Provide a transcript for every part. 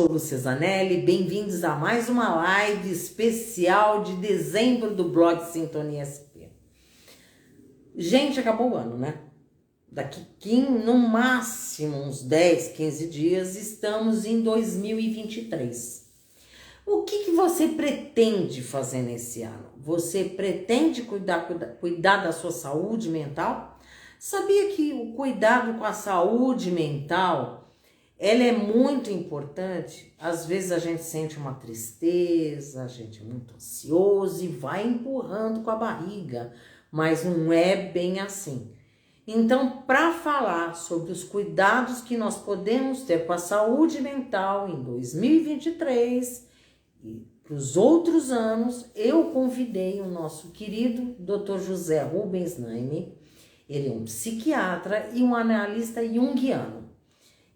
sou Lúcia Zanelli, bem-vindos a mais uma live especial de dezembro do blog Sintonia SP. Gente, acabou o ano, né? Daqui no máximo uns 10, 15 dias, estamos em 2023. O que você pretende fazer nesse ano? Você pretende cuidar da sua saúde mental? Sabia que o cuidado com a saúde mental, ela é muito importante? Às vezes a gente sente uma tristeza, a gente é muito ansioso e vai empurrando com a barriga, mas não é bem assim. Então, para falar sobre os cuidados que nós podemos ter com a saúde mental em 2023 e para os outros anos, eu convidei o nosso querido Dr. José Rubens Naime. Ele é um psiquiatra e um analista junguiano.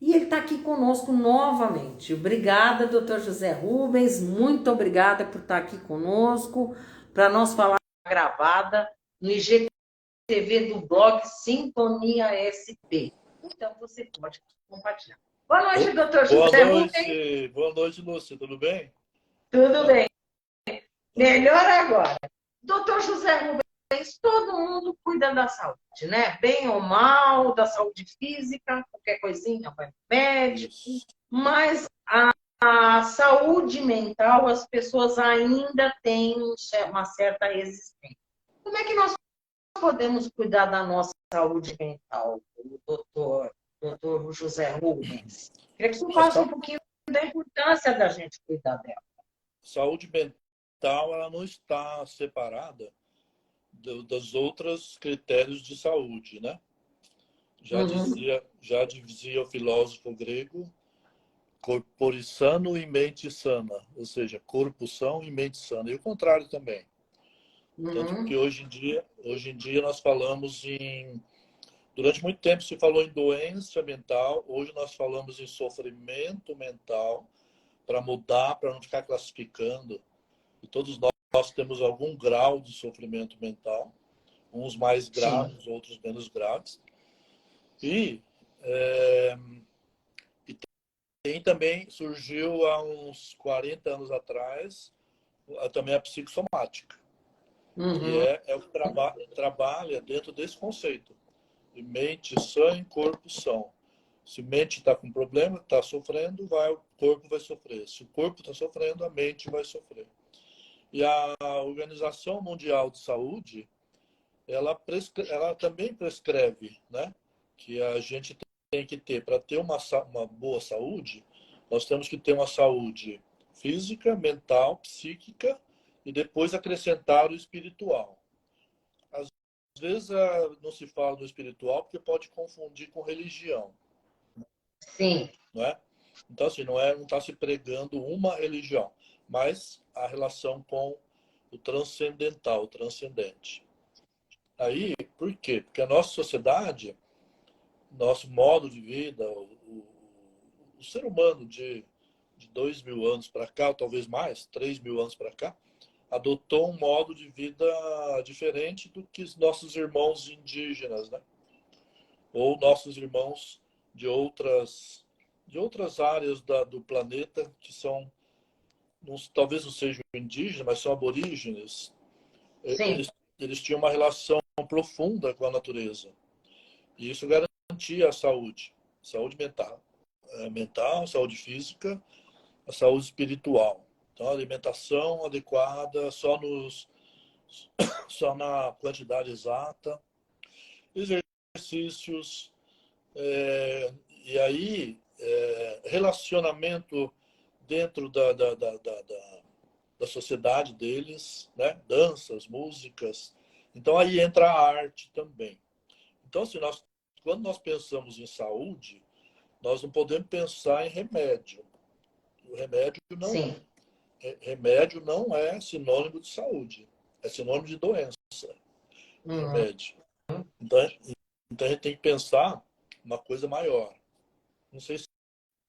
E ele está aqui conosco novamente. Obrigada, Dr. José Rubens. Muito obrigada por estar aqui conosco para nós falar gravada no IGTV do blog Sintonia SP. Então, você pode compartilhar. Boa noite, Dr. José Rubens. Boa noite, Lúcia. Tudo bem? Tudo bem. Melhor agora. Doutor José Rubens, todo mundo cuida da saúde, né? Bem ou mal, da saúde física, qualquer coisinha vai no médico, mas a saúde mental, as pessoas ainda têm uma certa resistência. Como é que nós podemos cuidar da nossa saúde mental, doutor José Rubens? Queria que você falasse um pouquinho da importância da gente cuidar dela. Saúde mental, ela não está separada dos outros critérios de saúde, né? Já dizia o filósofo grego, corpore sano e mente sana, ou seja, corpo são e mente sana, e o contrário também. Tanto que hoje em dia nós falamos durante muito tempo se falou em doença mental, hoje nós falamos em sofrimento mental, para mudar, para não ficar classificando. E todos nós temos algum grau de sofrimento mental, uns mais graves, outros menos graves. E também surgiu há uns 40 anos atrás também a psicossomática, que é o que trabalha dentro desse conceito de mente sã e corpo são. Se a mente está com problema, está sofrendo, o corpo vai sofrer. Se o corpo está sofrendo, a mente vai sofrer. E a Organização Mundial de Saúde, ela também prescreve, né, que a gente tem que ter, para ter uma boa saúde, nós temos que ter uma saúde física, mental, psíquica e depois acrescentar o espiritual. Às vezes não se fala do espiritual porque pode confundir com religião. Sim. Não é? Então, assim, não está se pregando uma religião, mas a relação com o transcendental, o transcendente. Aí, por quê? Porque a nossa sociedade, nosso modo de vida, o ser humano de 2.000 anos para cá, ou talvez mais, 3.000 anos para cá, adotou um modo de vida diferente do que os nossos irmãos indígenas, né? Ou nossos irmãos de outras áreas do planeta que são, talvez não sejam indígenas, mas são aborígenes. Eles tinham uma relação profunda com a natureza. E isso garantia a saúde mental, saúde física, a saúde espiritual. Então, a alimentação adequada, só na quantidade exata, exercícios, e aí relacionamento dentro da sociedade deles, né? Danças, músicas. Então aí entra a arte também. Então, assim, quando nós pensamos em saúde, nós não podemos pensar em remédio. O remédio não é sinônimo de saúde, é sinônimo de doença. Remédio. Então a gente tem que pensar uma coisa maior. Não sei se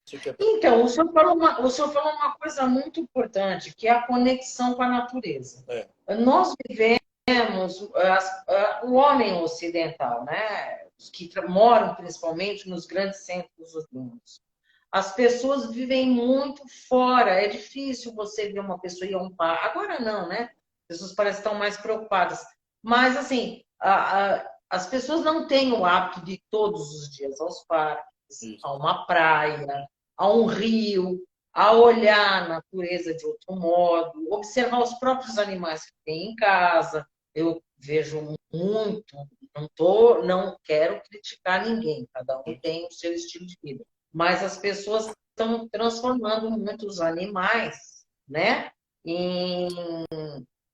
você quer... Então, o senhor falou uma coisa muito importante, que é a conexão com a natureza. Nós vivemos, o homem ocidental, né? Os que moram principalmente nos grandes centros urbanos, as pessoas vivem muito fora. É difícil você ver uma pessoa ir a um parque. Agora não, né? As pessoas parecem que estão mais preocupadas. Mas, assim, as pessoas não têm o hábito de ir todos os dias aos parques, Isso. a uma praia, a um rio, a olhar a natureza de outro modo, observar os próprios animais que tem em casa. Eu vejo muito, não quero criticar ninguém, cada um tem o seu estilo de vida. Mas as pessoas estão transformando muitos animais, né, em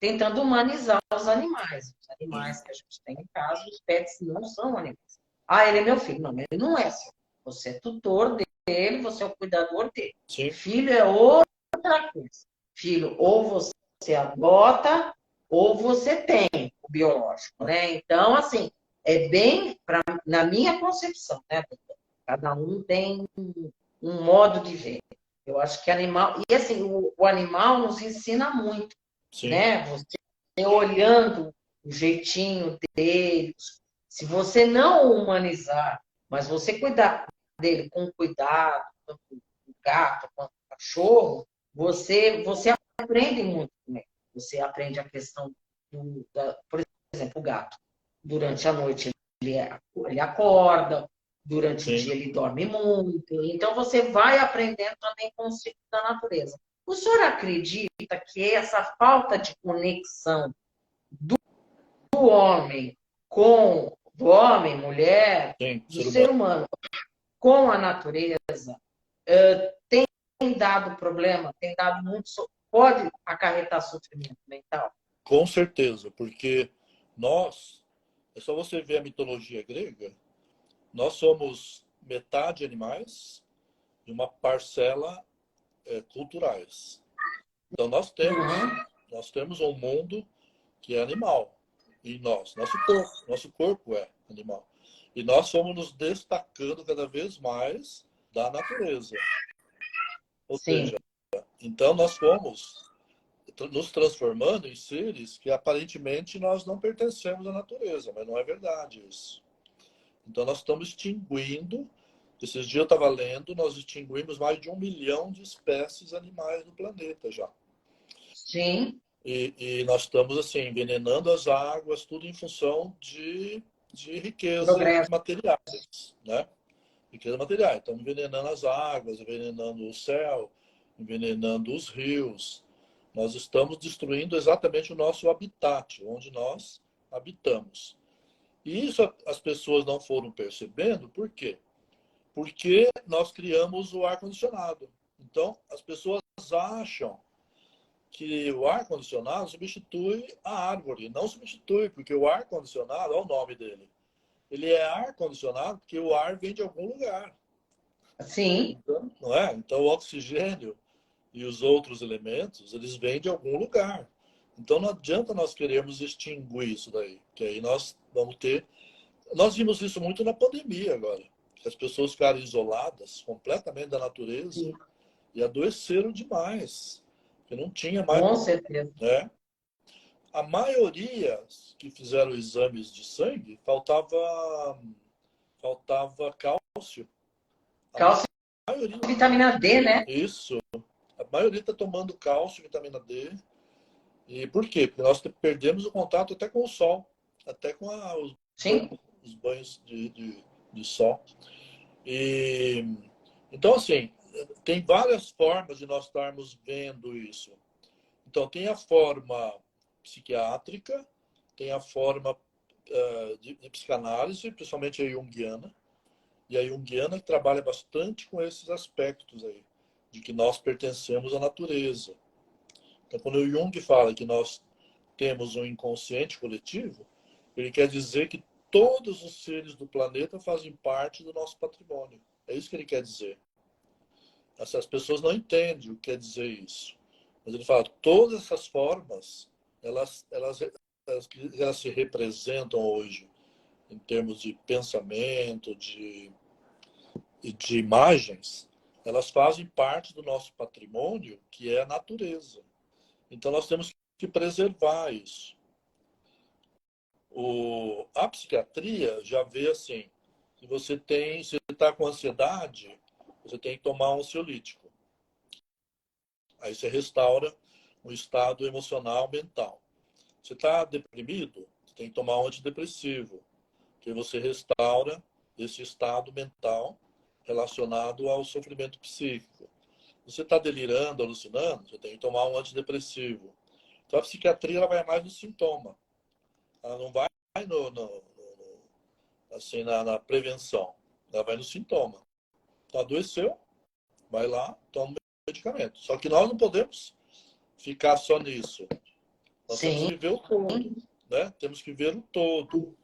tentando humanizar os animais. Os Sim. animais que a gente tem em casa, os pets não são animais. Ah, ele é meu filho. Não, ele não é seu. Você é tutor dele, você é o cuidador dele. Sim. Filho é outra coisa. Filho, ou você adota, ou você tem o biológico, né? Então, assim, é bem, na minha concepção, né? Cada um tem um modo de ver. Eu acho que animal. E assim, o animal nos ensina muito, Sim. né? Você olhando o jeitinho dele. Se você não o humanizar, mas você cuidar dele com cuidado, tanto o gato quanto o cachorro, você aprende muito com ele. Você aprende a questão por exemplo, o gato. Durante a noite ele acorda, durante o Sim. dia ele dorme muito. Então você vai aprendendo também com o ciclo da natureza. O senhor acredita que essa falta de conexão do homem do homem, mulher, Sim. do Ser humano. ser humano com a natureza tem dado problema, tem dado muito, pode acarretar sofrimento mental? Com certeza, porque nós, é só você ver a mitologia grega, nós somos metade animais e uma parcela culturais. Então Uhum. nós temos um mundo que é animal em nós, nosso corpo é animal. E nós fomos nos destacando cada vez mais da natureza. Ou Sim, seja, então nós fomos nos transformando em seres que aparentemente nós não pertencemos à natureza, mas não é verdade isso. Então nós estamos extinguindo. Esses dias eu estava lendo, nós extinguimos mais de 1 milhão de espécies animais no planeta já. sim, E nós estamos assim envenenando as águas, tudo em função de riquezas progresso. materiais, né? Riquezas materiais. Estamos envenenando as águas, envenenando o céu, envenenando os rios. Nós estamos destruindo exatamente o nosso habitat, onde nós habitamos. E isso as pessoas não foram percebendo, por quê? Porque nós criamos o ar-condicionado. Então, as pessoas acham que o ar-condicionado substitui a árvore. Não substitui, porque o ar-condicionado, olha o nome dele. Ele é ar-condicionado porque o ar vem de algum lugar. Sim, Então, não é? Então, o oxigênio e os outros elementos, eles vêm de algum lugar. Então, não adianta nós queremos extinguir isso daí, que aí nós vamos ter... Nós vimos isso muito na pandemia agora. Que as pessoas ficaram isoladas completamente da natureza sim, e adoeceram demais. Porque não tinha mais, com certeza. né? A maioria que fizeram exames de sangue faltava cálcio. A Cálcio maioria, e vitamina D, né? isso. A maioria está tomando cálcio, vitamina D. E por quê? Porque nós perdemos o contato até com o sol, até com Sim, os banhos de sol. E então, assim, tem várias formas de nós estarmos vendo isso. Então, tem a forma psiquiátrica, tem a forma de psicanálise, principalmente a junguiana. E a junguiana trabalha bastante com esses aspectos aí, de que nós pertencemos à natureza. Então, quando o Jung fala que nós temos um inconsciente coletivo, ele quer dizer que todos os seres do planeta fazem parte do nosso patrimônio. É isso que ele quer dizer. As pessoas não entendem o que quer dizer isso. Mas ele fala, todas essas formas, elas se representam hoje em termos de pensamento, de imagens, elas fazem parte do nosso patrimônio, que é a natureza. Então nós temos que preservar isso. A psiquiatria já vê assim, se você está com ansiedade, você tem que tomar um ansiolítico. Aí você restaura um estado emocional, mental. Você está deprimido, você tem que tomar um antidepressivo, que você restaura esse estado mental relacionado ao sofrimento psíquico. Você está delirando, alucinando, você tem que tomar um antidepressivo. Então a psiquiatria ela vai mais no sintoma. Ela não vai assim, na prevenção. Ela vai no sintoma. Então, adoeceu, vai lá, toma o medicamento. Só que nós não podemos ficar só nisso. Nós temos Sim. que ver o todo. Né? Temos que ver o todo.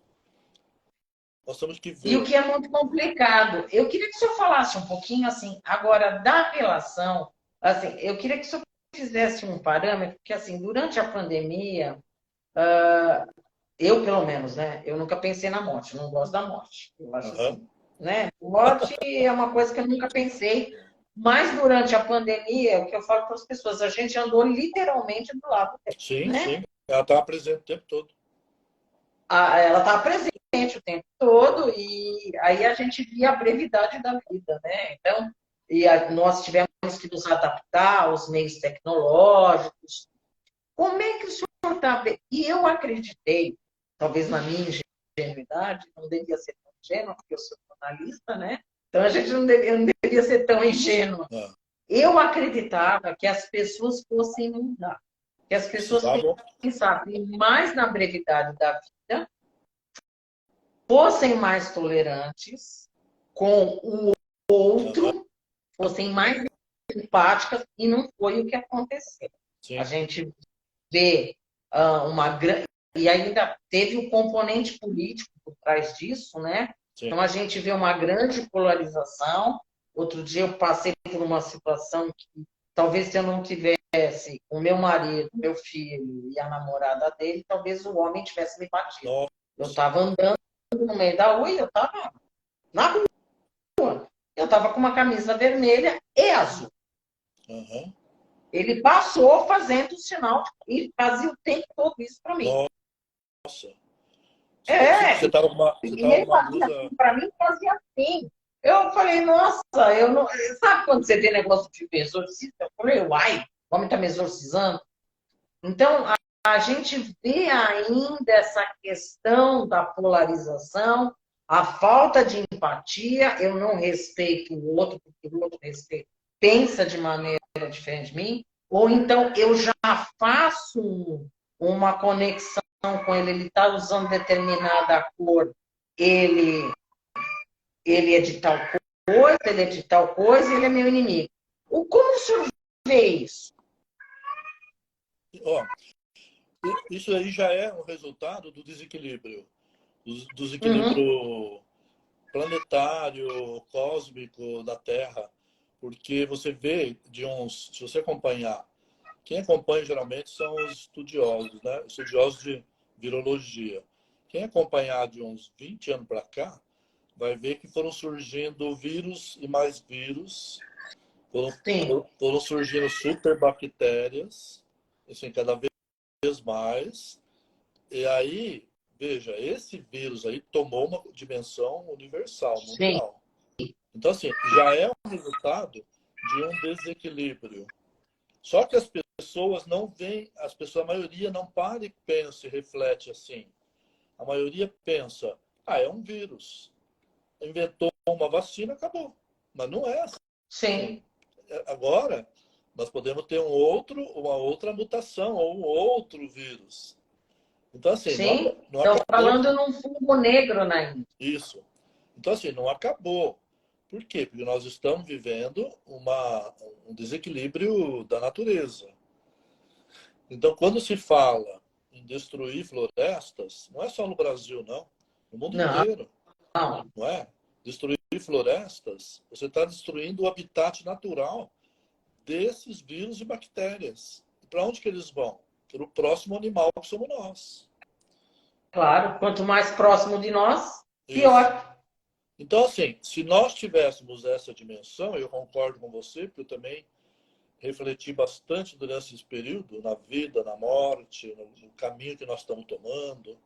Nós temos que ver. E o que é muito complicado. Eu queria que o senhor falasse um pouquinho, assim, agora da relação. Assim, eu queria que o senhor fizesse um parâmetro, porque, assim, durante a pandemia, eu, pelo menos, né? Eu nunca pensei na morte, eu não gosto da morte. Eu acho assim, né? Morte é uma coisa que eu nunca pensei. Mas durante a pandemia, é o que eu falo para as pessoas, a gente andou literalmente do lado dela, Sim, né? sim. Ela está presente o tempo todo. Ela está presente o tempo todo e aí a gente via a brevidade da vida, né? Então, nós tivemos que nos adaptar aos meios tecnológicos. Como é que o senhor está vendo? E eu acreditei, talvez na minha ingenuidade, não devia ser tão ingênua, porque eu sou jornalista, né? Então a gente não devia ser tão ingênua. Eu acreditava que as pessoas fossem mudar, que as pessoas pensassem mais na brevidade da vida, fossem mais tolerantes com o outro, fossem mais empáticas, e não foi o que aconteceu. Sim. A gente vê uma grande. E ainda teve o componente político por trás disso, né? Sim. Então a gente vê uma grande polarização. Outro dia eu passei por uma situação que talvez se eu não tivesse o meu marido, meu filho e a namorada dele, talvez o homem tivesse me batido. Nossa. Eu estava andando no meio da rua e eu estava na rua. Eu estava com uma camisa vermelha e azul. Uhum. Ele passou fazendo o sinal e fazia o tempo todo isso para mim. Nossa. É, Você estava com uma fazia blusa. assim, para mim fazia assim. Eu falei, nossa, eu não. Sabe quando você vê negócio de exorcista? Eu falei, uai, o homem está me exorcizando. Então, a gente vê ainda essa questão da polarização, a falta de empatia. Eu não respeito o outro, porque o outro pensa de maneira diferente de mim. Ou então eu já faço uma conexão com ele, ele está usando determinada cor, ele é de tal coisa, ele é de tal coisa, ele é meu inimigo. Como o senhor vê isso? Ó, isso aí já é um resultado do desequilíbrio. Do desequilíbrio planetário, cósmico da Terra. Porque você vê se você acompanhar, quem acompanha geralmente são os estudiosos, né? Estudiosos de virologia. Quem acompanhar de uns 20 anos para cá, vai ver que foram surgindo vírus e mais vírus, foram surgindo superbactérias, assim, cada vez mais. E aí, veja, esse vírus aí tomou uma dimensão universal, mundial. Então, assim, já é um resultado de um desequilíbrio. Só que as pessoas não veem, a maioria não para e pensa e reflete assim. A maioria pensa, é um vírus. Inventou uma vacina, acabou. Mas não é assim. Sim. Agora, nós podemos ter uma outra mutação ou um outro vírus. Então, assim, Sim, não estão acabou. falando num fungo negro na Índia. Isso. Então, assim, não acabou. Por quê? Porque nós estamos vivendo um desequilíbrio da natureza. Então, quando se fala em destruir florestas, não é só no Brasil, não. No mundo inteiro. Não é? Destruir florestas, você está destruindo o habitat natural desses vírus e bactérias. E para onde que eles vão? Para o próximo animal que somos nós. Claro, quanto mais próximo de nós, pior. Isso. Então, assim, se nós tivéssemos essa dimensão, eu concordo com você, porque eu também refleti bastante durante esse período, na vida, na morte, no caminho que nós estamos tomando,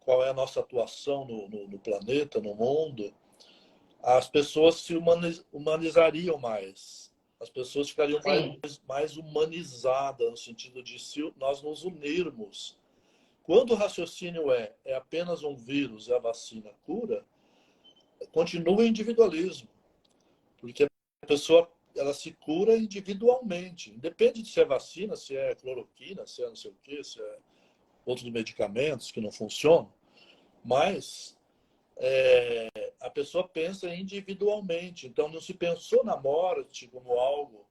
qual é a nossa atuação no planeta, no mundo. as pessoas se humanizariam mais. As pessoas ficariam Sim. mais humanizadas, no sentido de se nós nos unirmos. Quando o raciocínio é apenas um vírus e a vacina cura, continua o individualismo. Porque a pessoa ela se cura individualmente. Independe de se é vacina, se é cloroquina, se é não sei o quê, se é outros medicamentos que não funcionam. Mas a pessoa pensa individualmente. Então não se pensou na morte como algo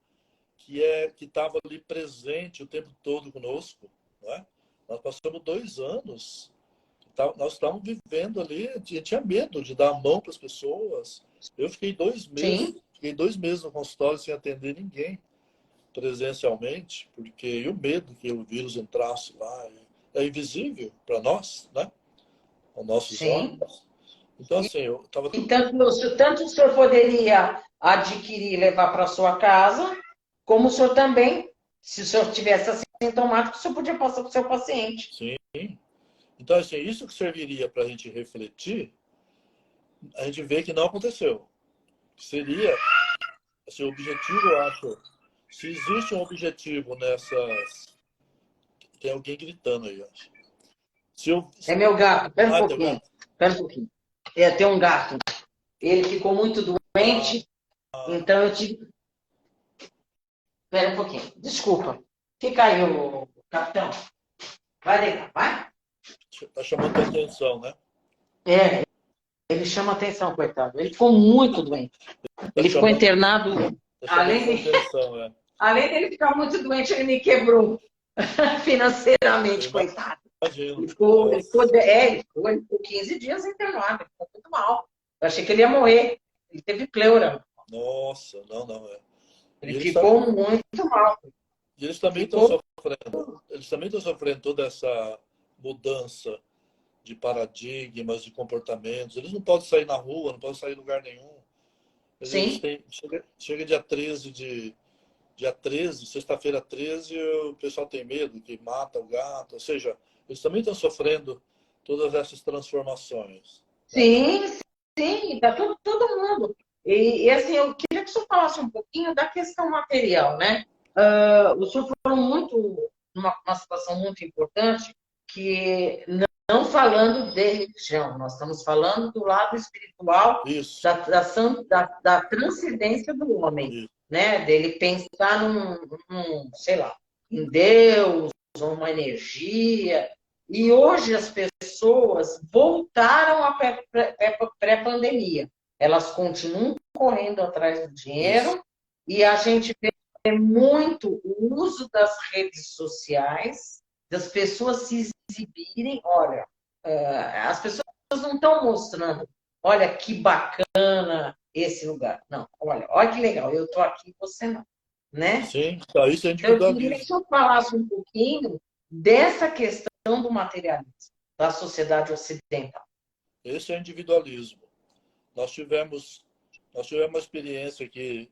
que estava ali presente o tempo todo conosco. Não é? Nós passamos 2 anos, nós estávamos vivendo ali, tinha medo de dar a mão para as pessoas. Eu fiquei 2 meses, Sim. fiquei 2 meses no consultório sem atender ninguém presencialmente, porque e o medo que o vírus entrasse lá é invisível para nós, né? Aos nossos Sim. olhos. Então, assim, eu estava. E tanto o senhor poderia adquirir e levar para sua casa, como o senhor também, se o senhor tivesse assintomático, o senhor podia passar para o seu paciente. Sim. Então, assim, isso que serviria para a gente refletir, a gente vê que não aconteceu. Seria, assim, o objetivo, eu acho, se existe um objetivo nessas. Tem alguém gritando aí, acho. Se eu... É meu gato, espera um Ah, teu pouquinho, gato. espera um pouquinho. Tem um gato. Ele ficou muito Ah, doente, então eu tive. Espera um pouquinho, desculpa. Fica aí, o capitão. Vai deitar, vai? tá chamando tua atenção, né? É, ele chama atenção, coitado. Ele ficou muito doente. Tá Ele ficou chamando, internado. tá chamando Além tua de, atenção, é. além dele ficar muito doente, ele me quebrou Eu financeiramente, coitado. imagino. Ele Nossa, ficou 15 dias internado, ele ficou muito mal. Eu achei que ele ia morrer. Ele teve pleura. nossa, não, não, é. Ele E eles, ficou muito mal. e eles também estão Ficou. sofrendo. Eles também estão sofrendo toda essa mudança de paradigmas, de comportamentos. Eles não podem sair na rua, não podem sair em lugar nenhum. Eles Sim, têm, chega dia 13, sexta-feira 13, o pessoal tem medo que mata o gato. Ou seja, eles também estão sofrendo todas essas transformações. Né? sim, sim, tá todo mundo. E assim, eu queria que o senhor falasse um pouquinho da questão material, né? O senhor falou muito, numa situação muito importante, que não falando de religião, nós estamos falando do lado espiritual Isso, da transcendência do homem, isso, né? Dele pensar sei lá, em Deus, ou uma energia. E hoje as pessoas voltaram à pré-pandemia. Elas continuam correndo atrás do isso. dinheiro e a gente vê muito o uso das redes sociais, das pessoas se exibirem. Olha, as pessoas não estão mostrando, olha que bacana esse lugar. Não, olha que legal, eu estou aqui, você não, né? Sim, então, isso é Então, eu queria que o individualismo. senhor falasse um pouquinho dessa questão do materialismo da sociedade ocidental. Esse é individualismo. Nós tivemos, nós tivemos uma experiência aqui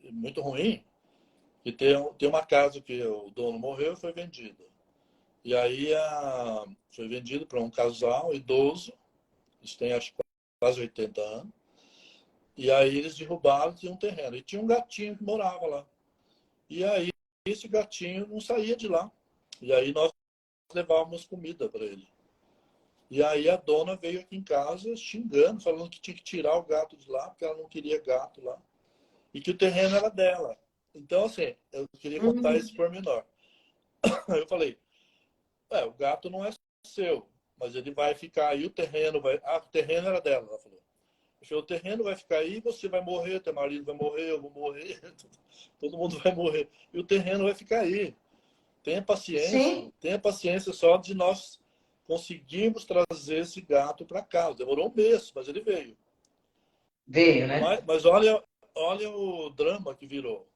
muito ruim, que tem uma casa que o dono morreu e foi vendida. E aí foi vendido para um casal idoso, eles têm acho que quase 80 anos, e aí eles derrubaram, tinha um terreno. E tinha um gatinho que morava lá. E aí esse gatinho não saía de lá. E aí nós levávamos comida para ele. E aí a dona veio aqui em casa xingando, falando que tinha que tirar o gato de lá, porque ela não queria gato lá. E que o terreno era dela. Então, assim, eu queria contar esse pormenor. Aí eu falei, o gato não é seu, mas ele vai ficar aí, o terreno vai... Ah, o terreno era dela, ela falou. Eu falei, o terreno vai ficar aí, você vai morrer, teu marido vai morrer, eu vou morrer, todo mundo vai morrer. E o terreno vai ficar aí. Sim, Tenha paciência só de nós conseguirmos trazer esse gato para casa. Demorou um mês, mas ele veio. veio, né? Mas olha o drama que virou.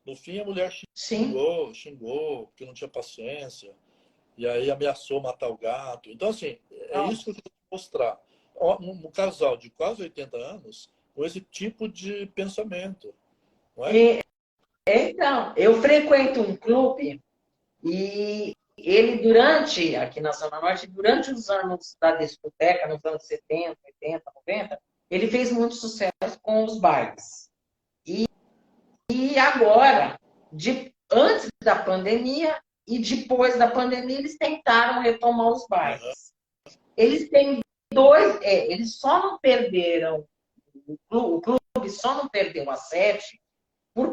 No fim, a mulher Sim. xingou, porque não tinha paciência. E aí ameaçou matar o gato. Então, assim, é isso que eu Nossa. queria mostrar. Um casal de quase 80 anos com esse tipo de pensamento. Não é? E, então, eu frequento um clube e ele, aqui na Zona Norte, durante os anos da discoteca, nos anos 70, 80, 90, Ele fez muito sucesso com os bailes. E agora, antes da pandemia e depois da pandemia, eles tentaram retomar os Aham. bailes. Eles têm dois, eles só não perderam, o clube só não perdeu a sede por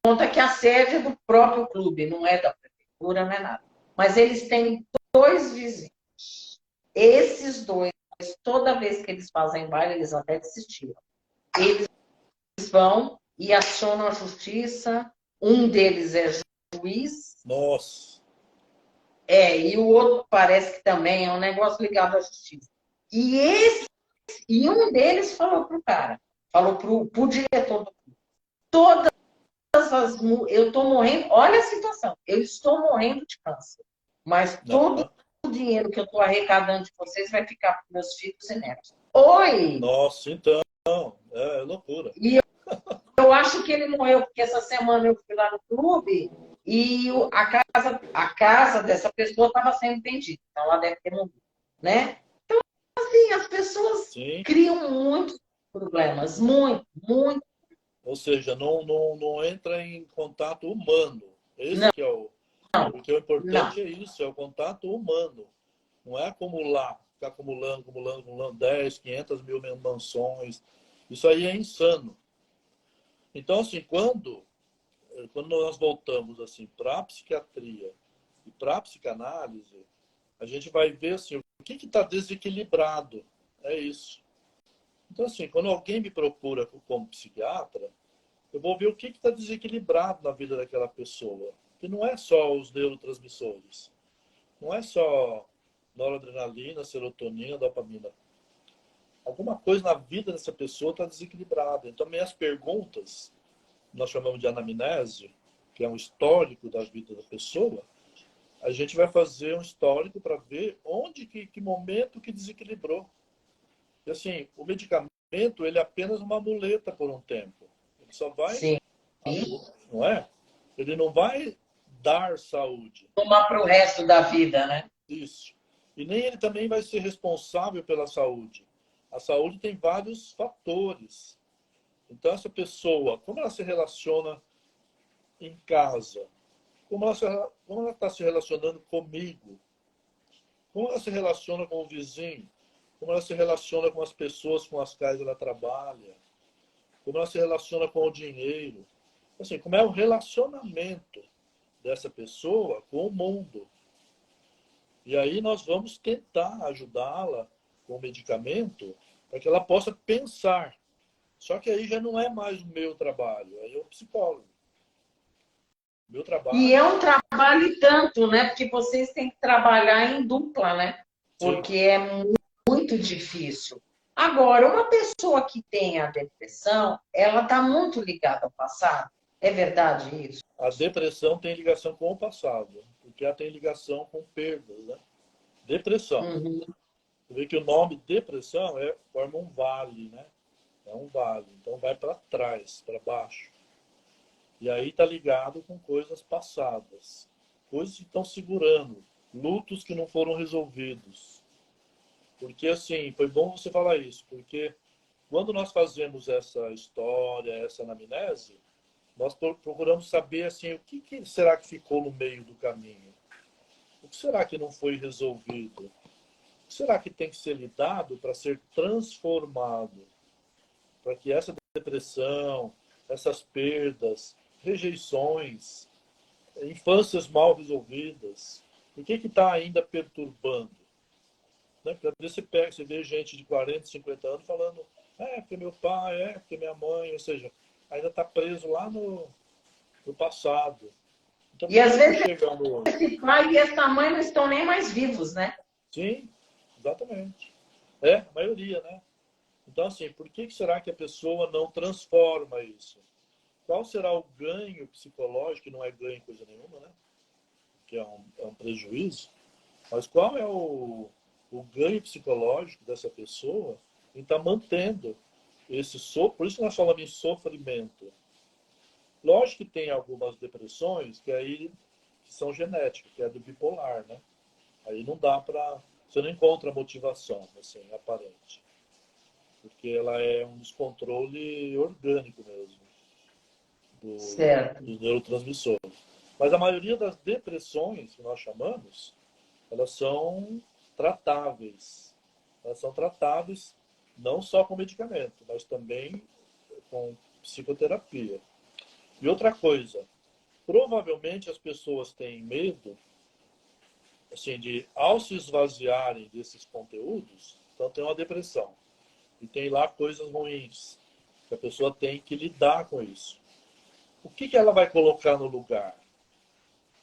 conta que a sede é do próprio clube, não é da prefeitura, não é nada. Mas eles têm dois vizinhos. Esses dois, toda vez que eles fazem baile, eles até desistiram. Eles vão e acionam a justiça. Um deles é juiz. Nossa. E o outro parece que também é um negócio ligado à justiça. E um deles falou pro cara, falou pro diretor do clube. Todas eu estou morrendo, olha a situação, eu estou morrendo de câncer, mas todo Aham. o dinheiro que eu estou arrecadando de vocês vai ficar para meus filhos e netos. Oi! Nossa, então. É loucura. E eu acho que ele morreu, porque essa semana eu fui lá no clube e a casa dessa pessoa estava sendo vendida. Então ela deve ter morrido, né? Assim, as pessoas Sim. criam muitos problemas, muito, muito. Ou seja, não entra em contato humano. Esse Não, que é o. Porque o não. importante é isso, é o contato humano. Não é acumular, ficar acumulando, acumulando, acumulando 10, 500 mil mansões. Isso aí é insano. Então, assim, quando nós voltamos assim para a psiquiatria e para a psicanálise, a gente vai ver assim, o que está desequilibrado. É isso. Então, assim, quando alguém me procura como psiquiatra, eu vou ver o que está desequilibrado na vida daquela pessoa. Que não é só os neurotransmissores. Não é só noradrenalina, serotonina, dopamina. Alguma coisa na vida dessa pessoa está desequilibrada. Então, minhas perguntas, nós chamamos de anamnese, que é um histórico da vida da pessoa, a gente vai fazer um histórico para ver onde, que momento que desequilibrou. E assim, o medicamento, ele é apenas uma muleta por um tempo. Ele só vai, Sim. não é? Ele não vai dar saúde. Tomar para o resto da vida, né? Isso. E nem ele também vai ser responsável pela saúde. A saúde tem vários fatores. Então, essa pessoa, como ela se relaciona em casa? Como ela está se relacionando comigo? Como ela se relaciona com o vizinho? Como ela se relaciona com as pessoas com as quais ela trabalha? Como ela se relaciona com o dinheiro? Assim, como é o relacionamento dessa pessoa com o mundo? E aí nós vamos tentar ajudá-la com o medicamento para que ela possa pensar. Só que aí já não é mais o meu trabalho, aí é o psicólogo. Meu E é trabalho, um trabalho e tanto, né? Porque vocês têm que trabalhar em dupla, né? sim, Porque é muito difícil. Agora, uma pessoa que tem a depressão, ela está muito ligada ao passado. É verdade isso? a depressão tem ligação com o passado, porque ela tem ligação com perdas, né? Depressão. Uhum. Você vê que o nome depressão forma um vale, né? É um vale. Então vai para trás, para baixo. E aí está ligado com coisas passadas. Coisas que estão segurando. Lutos que não foram resolvidos. Porque, assim, foi bom você falar isso. Porque quando nós fazemos essa história, essa anamnese, nós procuramos saber, assim, o que será que ficou no meio do caminho? O que será que não foi resolvido? O que será que tem que ser lidado para ser transformado? Para que essa depressão, essas perdas, rejeições, infâncias mal resolvidas, o que está ainda perturbando? Né? Porque às vezes você vê gente de 40, 50 anos falando porque meu pai, porque minha mãe, ou seja, ainda está preso lá no passado. Então, E por que às não está vezes chegando hoje? esse pai e essa mãe não estão nem mais vivos, né? Sim, exatamente. É, a maioria, né? Então, assim, por que será que a pessoa não transforma isso? Qual será o ganho psicológico, que não é ganho coisa nenhuma, né? Que é um prejuízo. Mas qual é o ganho psicológico dessa pessoa em estar mantendo esse sofrimento? Por isso que nós falamos em sofrimento. Lógico que tem algumas depressões que são genéticas, que é do bipolar, né? Aí não dá para... Você não encontra motivação, assim, aparente. porque ela é um descontrole orgânico mesmo Certo. dos neurotransmissores. Mas a maioria das depressões que nós chamamos, elas são tratáveis. Elas são tratáveis não só com medicamento, mas também com psicoterapia. E outra coisa, provavelmente as pessoas têm medo assim, de, ao se esvaziarem desses conteúdos, então tem uma depressão. E tem lá coisas ruins, que a pessoa tem que lidar com isso. O que ela vai colocar no lugar?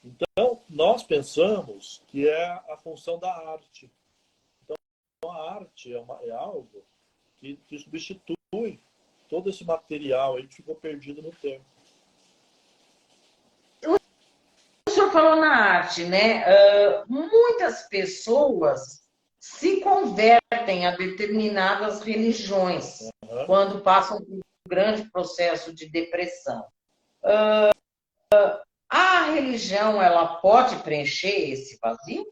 Então, nós pensamos que é a função da arte. Então, a arte é algo que substitui todo esse material aí que ficou perdido no tempo. O senhor falou na arte, né? Muitas pessoas se convertem a determinadas religiões quando passam por um grande processo de depressão. A religião, ela pode preencher esse vazio?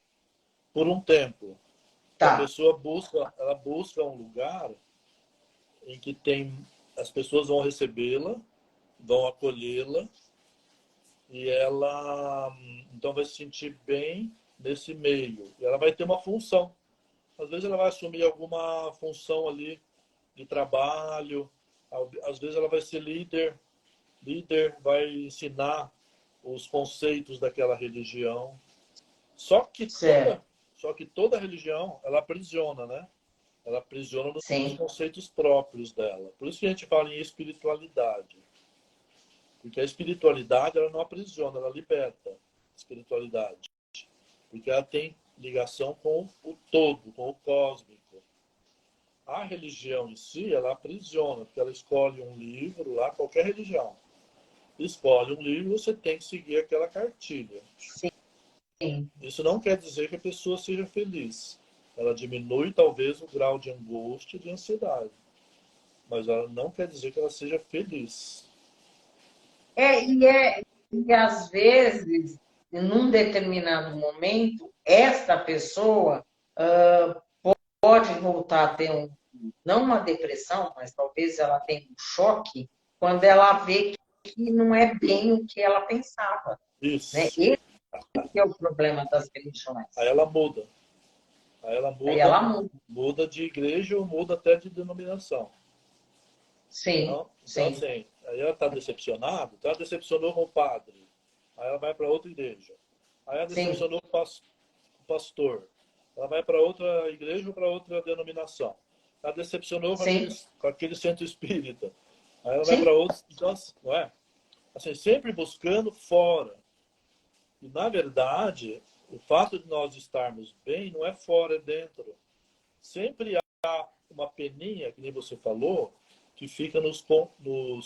Por um tempo. A Tá. pessoa busca um lugar em que as pessoas vão recebê-la, vão acolhê-la, e ela então vai se sentir bem nesse meio. E ela vai ter uma função. Às vezes ela vai assumir alguma função ali de trabalho, às vezes ela vai ser líder, vai ensinar os conceitos daquela religião. Só que Certo. toda religião, ela aprisiona, né? Ela aprisiona nos Sim. conceitos próprios dela. Por isso que a gente fala em espiritualidade. Porque a espiritualidade, ela não aprisiona, ela liberta a espiritualidade. Porque ela tem ligação com o todo, com o cósmico. A religião em si, ela aprisiona, porque ela escolhe um livro lá, qualquer religião. Escolhe um livro, você tem que seguir aquela cartilha. Sim. Isso não quer dizer que a pessoa seja feliz. Ela diminui, talvez, o grau de angústia e de ansiedade. Mas ela não quer dizer que ela seja feliz. E às vezes, num determinado momento, esta pessoa pode voltar a ter não uma depressão, mas talvez ela tenha um choque quando ela vê que não é bem o que ela pensava. Né? Isso. Esse é o problema das religiões. Aí ela muda. Aí ela muda de igreja ou muda até de denominação. Sim, Então, sim. assim, aí ela está decepcionada, então ela decepcionou com o padre. Aí ela vai para outra igreja. Aí ela decepcionou com o pastor. Ela vai para outra igreja ou para outra denominação. Ela decepcionou com aquele centro espírita. Aí ela vai para outro. Então, não é? Assim, sempre buscando fora. E, na verdade, o fato de nós estarmos bem não é fora, é dentro. Sempre há uma peninha, que nem você falou, que fica nos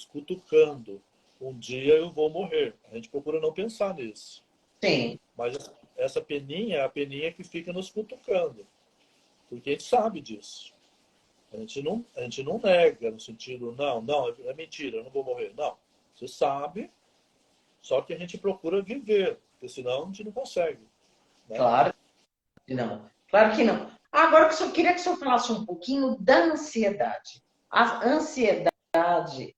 cutucando. Um dia eu vou morrer. A gente procura não pensar nisso. Sim. Mas essa peninha é a peninha que fica nos cutucando. Porque a gente sabe disso. A gente não nega no sentido, não, é mentira, eu não vou morrer. Não. Você sabe, só que a gente procura viver, porque senão a gente não consegue. Né? Claro que não. Claro que não. Agora, eu só queria que o senhor falasse um pouquinho da ansiedade. A ansiedade,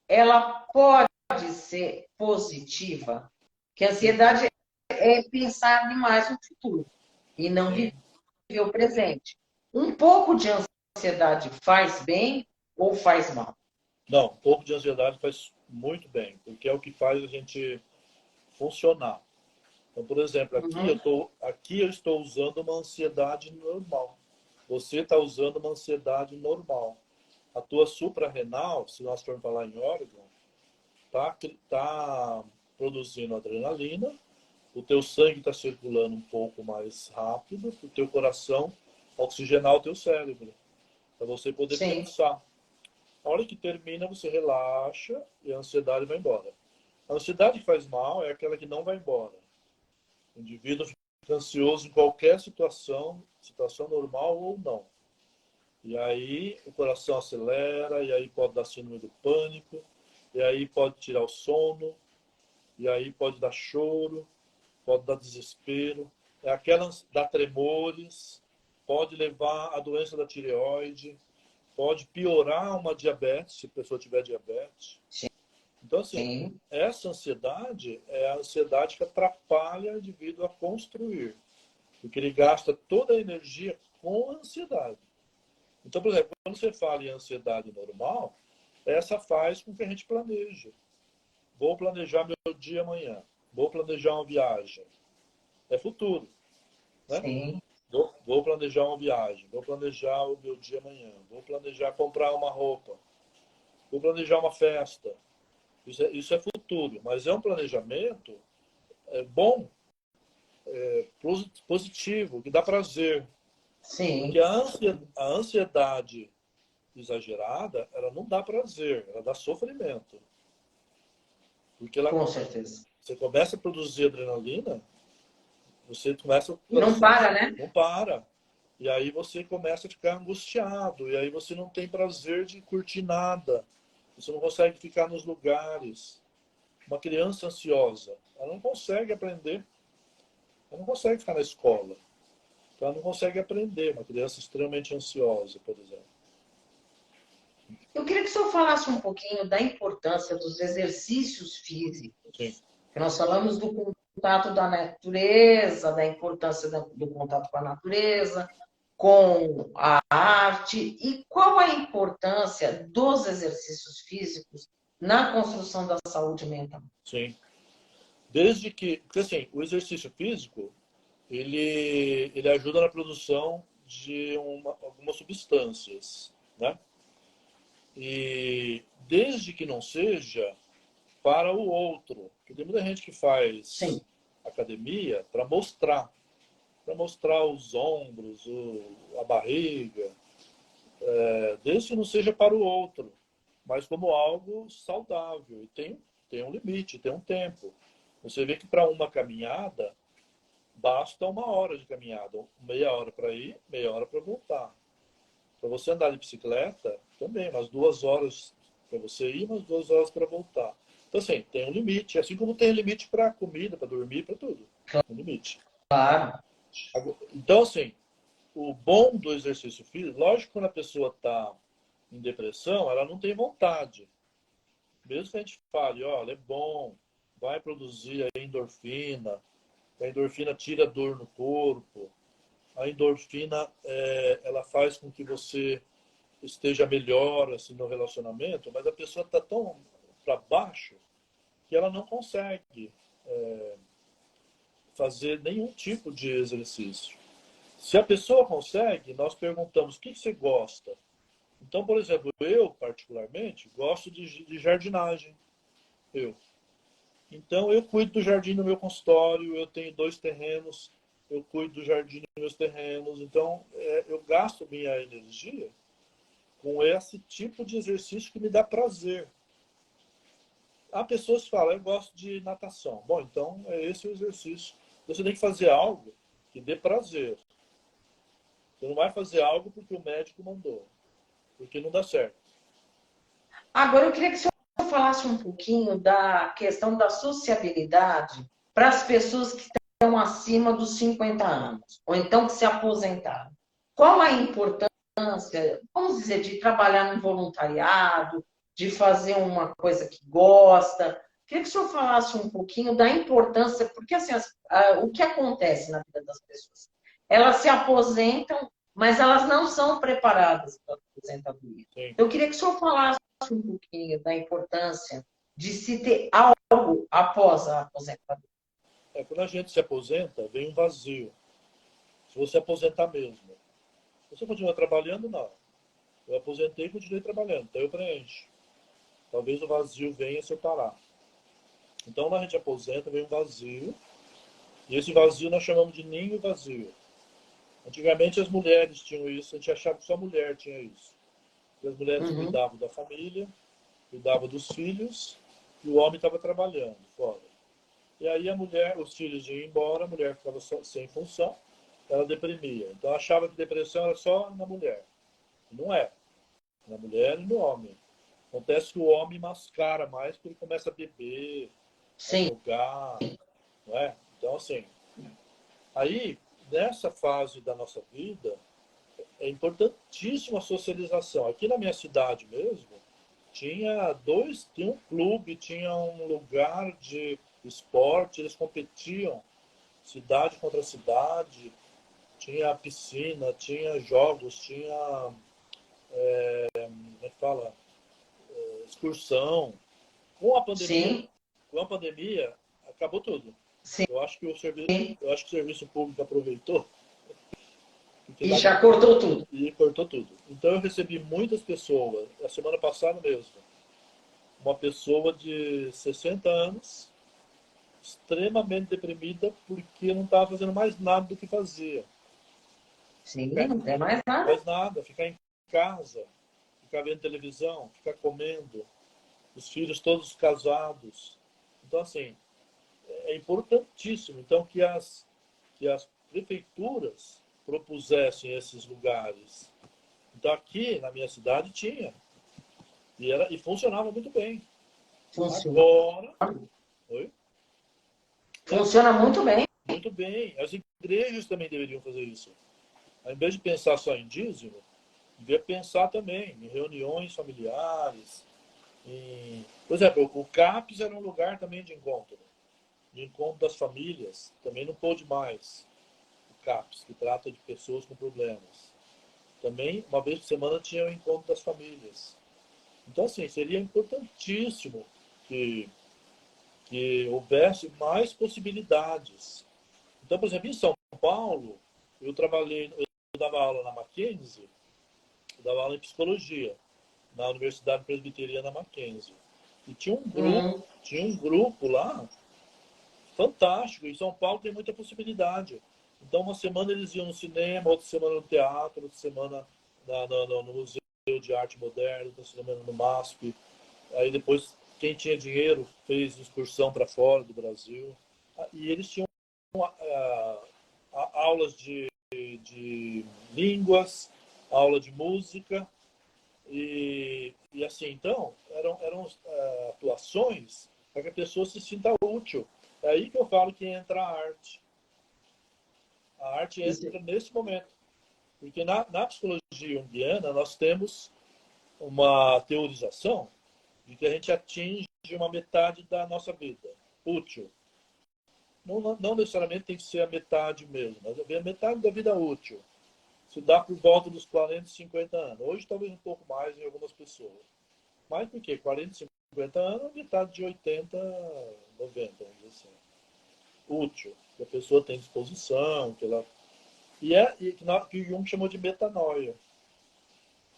ela pode ser positiva? Porque a ansiedade é pensar demais no futuro e não viver o presente. Um pouco de ansiedade faz bem ou faz mal? Não, um pouco de ansiedade faz muito bem, porque é o que faz a gente funcionar. Então, por exemplo, aqui eu estou usando uma ansiedade normal. Você está usando uma ansiedade normal. A tua suprarrenal, se nós formos falar em órgão, tá produzindo adrenalina, o teu sangue está circulando um pouco mais rápido, o teu coração oxigenar o teu cérebro, para você poder pensar. A hora que termina, você relaxa e a ansiedade vai embora. A ansiedade que faz mal é aquela que não vai embora. O indivíduo fica ansioso em qualquer situação normal ou não. E aí o coração acelera, e aí pode dar síndrome do pânico, e aí pode tirar o sono, e aí pode dar choro, pode dar desespero. É aquela dá tremores, pode levar à doença da tireoide. pode piorar uma diabetes, se a pessoa tiver diabetes. Sim. Então, assim, essa ansiedade é a ansiedade que atrapalha o indivíduo a construir. Porque ele gasta toda a energia com a ansiedade. Então, por exemplo, quando você fala em ansiedade normal, essa faz com que a gente planeje. Vou planejar meu dia amanhã. Vou planejar uma viagem. É futuro, né? Sim. Vou planejar uma viagem. Vou planejar o meu dia amanhã. Vou planejar comprar uma roupa. Vou planejar uma festa. Isso é futuro, mas é um planejamento bom, positivo, que dá prazer. Sim. Porque a ansiedade exagerada, ela não dá prazer, ela dá sofrimento. Porque Com certeza. você começa a produzir adrenalina, você começa... E não para, né? Não para. E aí você começa a ficar angustiado, e aí você não tem prazer de curtir nada. Você não consegue ficar nos lugares. Uma criança ansiosa, ela não consegue aprender. Ela não consegue ficar na escola. Então, ela não consegue aprender. Uma criança extremamente ansiosa, por exemplo. Eu queria que o senhor falasse um pouquinho da importância dos exercícios físicos. Sim. Que nós falamos do contato da natureza, da importância do contato com a natureza, com a arte, e qual a importância dos exercícios físicos na construção da saúde mental? Sim. Desde que... Porque, assim, o exercício físico, ele ajuda na produção de algumas substâncias, né? E desde que não seja para o outro. Porque tem muita gente que faz Sim. academia para mostrar os ombros, a barriga, desde que não seja para o outro, mas como algo saudável. E tem um limite, tem um tempo. Você vê que para uma caminhada, basta 1 hora de caminhada, meia hora para ir, meia hora para voltar. Para você andar de bicicleta, também, umas 2 horas para você ir, umas 2 horas para voltar. Então, assim, tem um limite. Assim como tem limite para comida, para dormir, para tudo. Tem um limite. Claro. Então, assim, o bom do exercício físico, lógico que quando a pessoa está em depressão, ela não tem vontade. Mesmo que a gente fale, olha, é bom, vai produzir a endorfina tira a dor no corpo, a endorfina, ela faz com que você esteja melhor assim, no relacionamento, mas a pessoa está tão para baixo que ela não consegue fazer nenhum tipo de exercício. Se a pessoa consegue, nós perguntamos o que você gosta. Então, por exemplo, eu particularmente gosto de jardinagem. Então, eu cuido do jardim no meu consultório, eu tenho 2 terrenos, eu cuido do jardim nos meus terrenos. Então, eu gasto minha energia com esse tipo de exercício que me dá prazer. Há pessoas que falam, eu gosto de natação. Bom, então é esse o exercício. Você tem que fazer algo que dê prazer. Você não vai fazer algo porque o médico mandou, porque não dá certo. Agora, eu queria que o senhor falasse um pouquinho da questão da sociabilidade para as pessoas que estão acima dos 50 anos, ou então que se aposentaram. Qual a importância, vamos dizer, de trabalhar no voluntariado, de fazer uma coisa que gosta? Queria que o senhor falasse um pouquinho da importância, porque assim, o que acontece na vida das pessoas? Elas se aposentam, mas elas não são preparadas para a aposentadoria. Sim. Eu queria que o senhor falasse um pouquinho da importância de se ter algo após a aposentadoria. Quando a gente se aposenta, vem um vazio. Se você aposentar mesmo. Você continua trabalhando? Não. Eu aposentei e continuei trabalhando, então eu preencho. Talvez o vazio venha se eu parar. Então, quando a gente aposenta, vem um vazio. E esse vazio nós chamamos de ninho vazio. Antigamente as mulheres tinham isso, a gente achava que só a mulher tinha isso. E as mulheres cuidavam da família, cuidavam dos filhos, e o homem estava trabalhando fora. E aí a mulher, os filhos iam embora, a mulher ficava sem função, ela deprimia. Então achava que depressão era só na mulher. Não é. Na mulher e no homem. Acontece que o homem mascara mais porque ele começa a beber, a jogar, não é? Então, assim, aí, nessa fase da nossa vida, é importantíssima a socialização. Aqui na minha cidade mesmo, tinha um clube, tinha um lugar de esporte, eles competiam, cidade contra cidade, tinha piscina, tinha jogos, tinha, como é que fala, excursão. Com a pandemia, Sim, com a pandemia, acabou tudo. sim. Eu acho que o serviço público aproveitou porque E já cortou tudo. e cortou tudo. Então eu recebi muitas pessoas, a semana passada mesmo, uma pessoa de 60 anos, extremamente deprimida porque não estava fazendo mais nada do que fazia. Sim, não tem mais nada. Mais nada, ficar em casa, ficar vendo televisão, ficar comendo, os filhos todos casados. Então, assim, é importantíssimo então que as prefeituras propusessem esses lugares. Então, aqui na minha cidade tinha. E funcionava muito bem. Funciona. Agora. Oi? Funciona muito bem. Muito bem. As igrejas também deveriam fazer isso. Ao invés de pensar só em dízimo, devia pensar também em reuniões familiares. Por exemplo, o CAPS era um lugar também de encontro das famílias. Também não pôde mais. O CAPS, que trata de pessoas com problemas. Também, uma vez por semana, tinha o encontro das famílias. Então, assim, seria importantíssimo que houvesse mais possibilidades. Então, por exemplo, em São Paulo, eu dava aula na Mackenzie, eu dava aula em psicologia, na Universidade Presbiteriana Mackenzie. E tinha um grupo lá fantástico. Em São Paulo tem muita possibilidade. Então, uma semana eles iam no cinema, outra semana no teatro, outra semana no Museu de Arte Moderna, outra semana no MASP. Aí depois, quem tinha dinheiro fez excursão para fora do Brasil. E eles tinham aulas de línguas, aula de música. E assim, então, eram atuações para que a pessoa se sinta útil. É aí que eu falo que entra a arte. A arte entra nesse momento. Porque na psicologia junguiana, nós temos uma teorização de que a gente atinge uma metade da nossa vida útil. Não necessariamente tem que ser a metade mesmo, mas a metade da vida útil. Se dá por volta dos 40, 50 anos. Hoje, talvez um pouco mais em algumas pessoas. Mas por quê? 40, 50 anos, metade de 80, 90, vamos dizer assim. Útil. Que a pessoa tem disposição, que ela... que o Jung chamou de metanoia.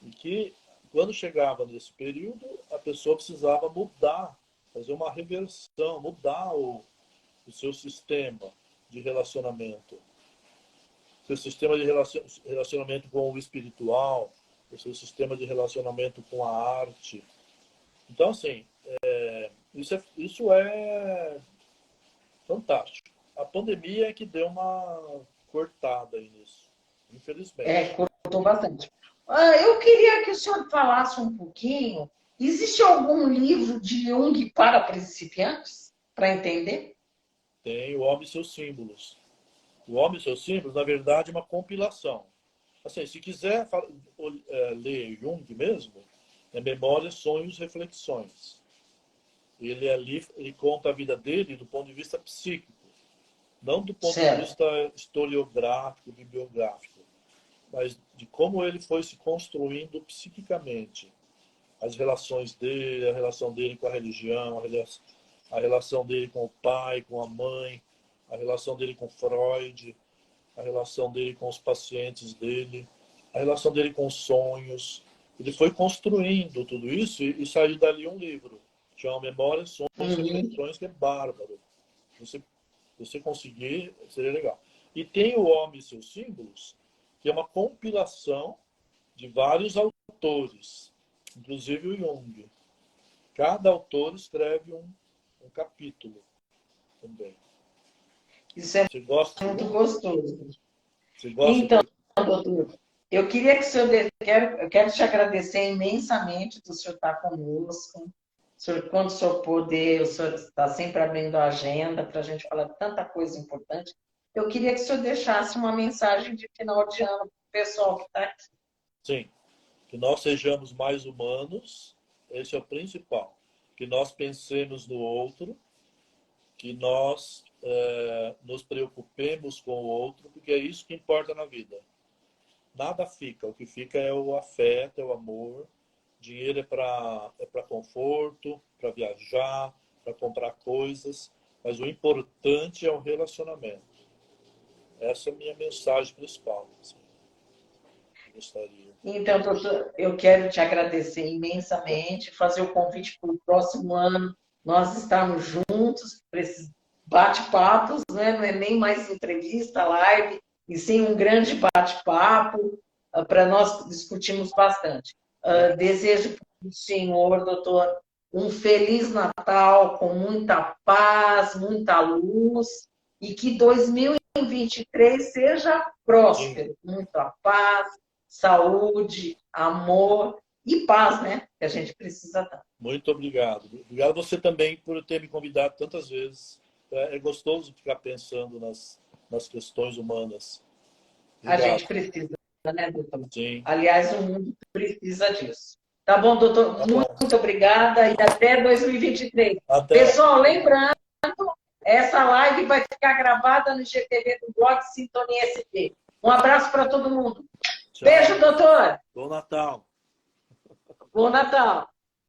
E que, quando chegava nesse período, a pessoa precisava mudar, fazer uma reversão, mudar o seu sistema de relacionamento. Seu sistema de relacionamento com o espiritual, o seu sistema de relacionamento com a arte. Então, assim, isso é fantástico. A pandemia é que deu uma cortada aí nisso, infelizmente. Cortou bastante. Eu queria que o senhor falasse um pouquinho. Existe algum livro de Jung para principiantes? Para entender? Tem o Homem e seus Símbolos. O Homem e seus Símbolos, na verdade, é uma compilação. Assim, se quiser ler Jung mesmo, é Memórias, Sonhos, Reflexões. Ele conta a vida dele do ponto de vista psíquico, não do ponto de Certo. vista historiográfico, bibliográfico, mas de como ele foi se construindo psiquicamente. As relações dele, a relação dele com a religião, a relação dele com o pai, com a mãe, a relação dele com Freud, a relação dele com os pacientes dele, a relação dele com os sonhos. Ele foi construindo tudo isso e saiu dali um livro, chama Memórias, Sonhos e Reflexões, que é bárbaro. Você conseguir, seria legal. E tem o Homem e seus Símbolos, que é uma compilação de vários autores, inclusive o Jung. Cada autor escreve um capítulo também. Isso é Você gosta de muito Jung? gostoso. Você gosta Então, de... doutor, eu queria que o senhor, eu quero te agradecer imensamente do senhor estar conosco. O senhor, quando o senhor puder, o senhor está sempre abrindo a agenda para a gente falar de tanta coisa importante. Eu queria que o senhor deixasse uma mensagem de final de ano para o pessoal que está aqui. Sim. Que nós sejamos mais humanos, esse é o principal. Que nós pensemos no outro, que nós nos preocupemos com o outro, porque é isso que importa na vida. Nada fica, o que fica é o afeto, é o amor. Dinheiro é para conforto, para viajar, para comprar coisas, mas o importante é o relacionamento. Essa é a minha mensagem principal. Assim. Gostaria. Então, doutor, eu quero te agradecer imensamente, fazer o convite para o próximo ano, nós estarmos juntos para esses bate-papos, né? Não é nem mais entrevista, live, e sim um grande bate-papo para nós discutirmos bastante. Desejo para o senhor, doutor, um feliz Natal com muita paz, muita luz, e que 2023 seja próspero, muita paz, saúde, amor e paz, né? Que a gente precisa tanto. Muito obrigado. Obrigado a você também por ter me convidado tantas vezes. É gostoso ficar pensando nas questões humanas. Obrigado. A gente precisa, né, doutor? Sim. Aliás, o mundo precisa disso. Tá bom, doutor? Tá bom. Muito obrigada e até 2023. Até. Pessoal, lembrando, essa live vai ficar gravada no IGTV do blog Sintonia SP. Um abraço para todo mundo. Tchau. Beijo, doutor. Bom Natal. Bom Natal.